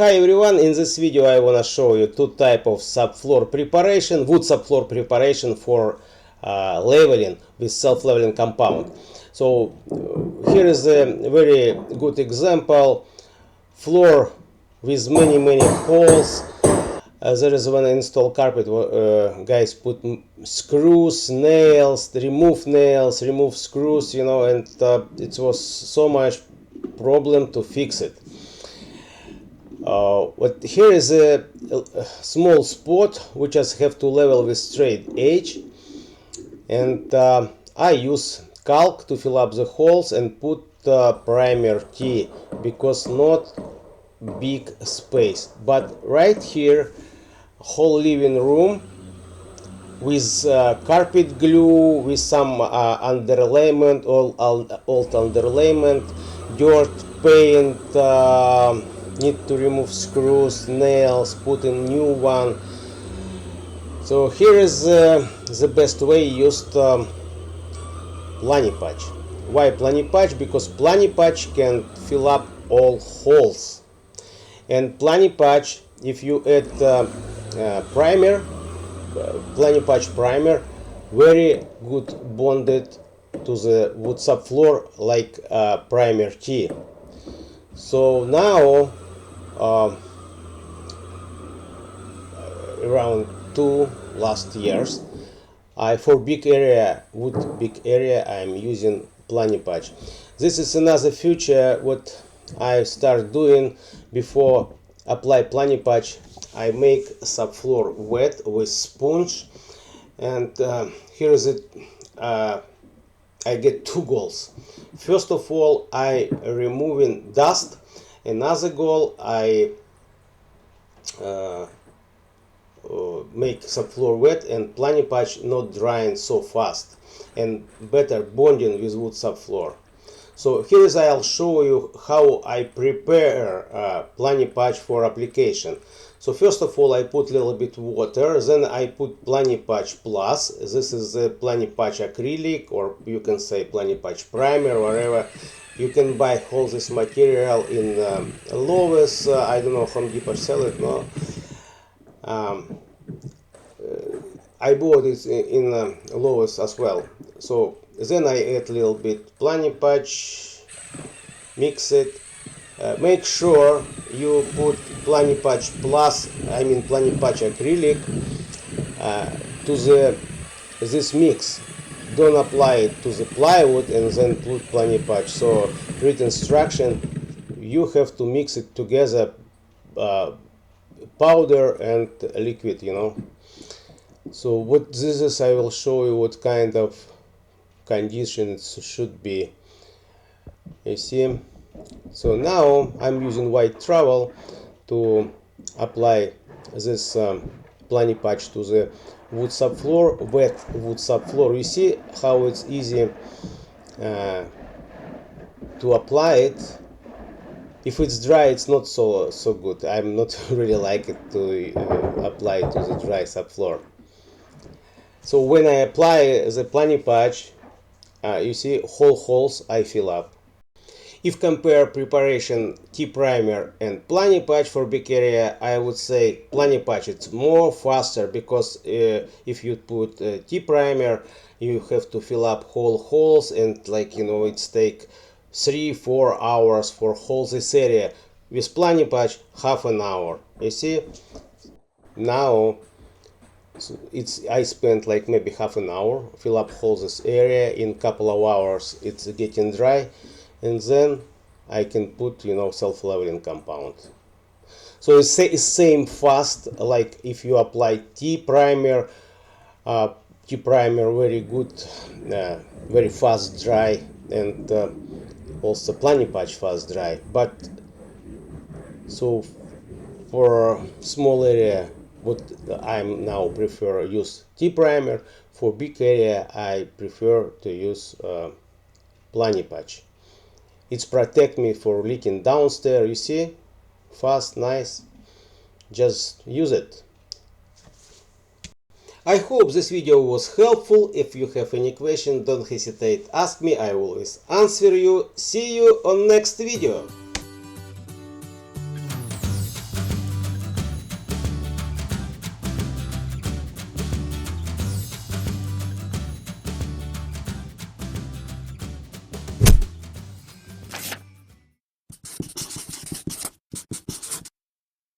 Hi everyone, in this video I wanna show you two types of subfloor preparation, wood subfloor preparation for leveling with self-leveling compound. So here is a very good example, floor with many holes. There is when I install carpet, guys put screws, nails, remove screws, you know, and it was so much problem to fix it. But here is a small spot which I have to level with straight edge, and I use calc to fill up the holes and put primer T because not big space. But right here, whole living room with carpet glue, with some underlayment, old underlayment, dirt, paint, need to remove screws, nails, put in new one. So here is the best way used Planipatch. Why Planipatch? Because Planipatch can fill up all holes. And Planipatch, if you add primer, Planipatch primer, very good bonded to the wood subfloor like primer T. So now around 2 last years, for big area, wood big area, I'm using Planipatch. This is another feature what I start doing before apply Planipatch. I make subfloor wet with sponge, and here is it. I get two goals. First of all, I removing dust. Another goal, I make subfloor wet and Planipatch not drying so fast, and better bonding with wood subfloor. So here is I'll show you how I prepare Planipatch for application. So first of all, I put a little bit water, then I put Planipatch Plus. This is the Planipatch acrylic, or you can say Planipatch primer, whatever. You can buy all this material in Lowe's. I don't know, Home Depot sell it, no. I bought it in Lowe's as well. So then I add a little bit Planipatch, mix it. Make sure you put Planipatch Plus, I mean Planipatch acrylic, to this mix. Don't apply it to the plywood and then put Planipatch. So read instruction, you have to mix it together, powder and liquid, you know. So what this is, I will show you what kind of conditions should be. You see. So now I'm using white trowel to apply this Planipatch to the wood subfloor, wet wood subfloor. You see how it's easy to apply it. If it's dry, it's not so good. I'm not really like it to apply it to the dry subfloor. So when I apply the Planipatch, you see whole holes I fill up. If compare preparation T-primer and Planipatch for big area, I would say Planipatch it's more faster, because if you put T-primer, you have to fill up whole holes, and like, you know, it's take 3-4 hours for whole this area. With Planipatch, half an hour. You see, now I spent like maybe half an hour fill up whole this area. In couple of hours it's getting dry, and then I can put, you know, self-leveling compound. So it's same fast like if you apply T-primer. T-primer very good, very fast dry, and also Planipatch fast dry. But so for small area, what I'm now prefer use T-primer. For big area, I prefer to use Planipatch. It's protect me for leaking downstairs. You see, fast, nice. Just use it. I hope this video was helpful. If you have any question, don't hesitate, ask me. I will always answer you. See you on next video.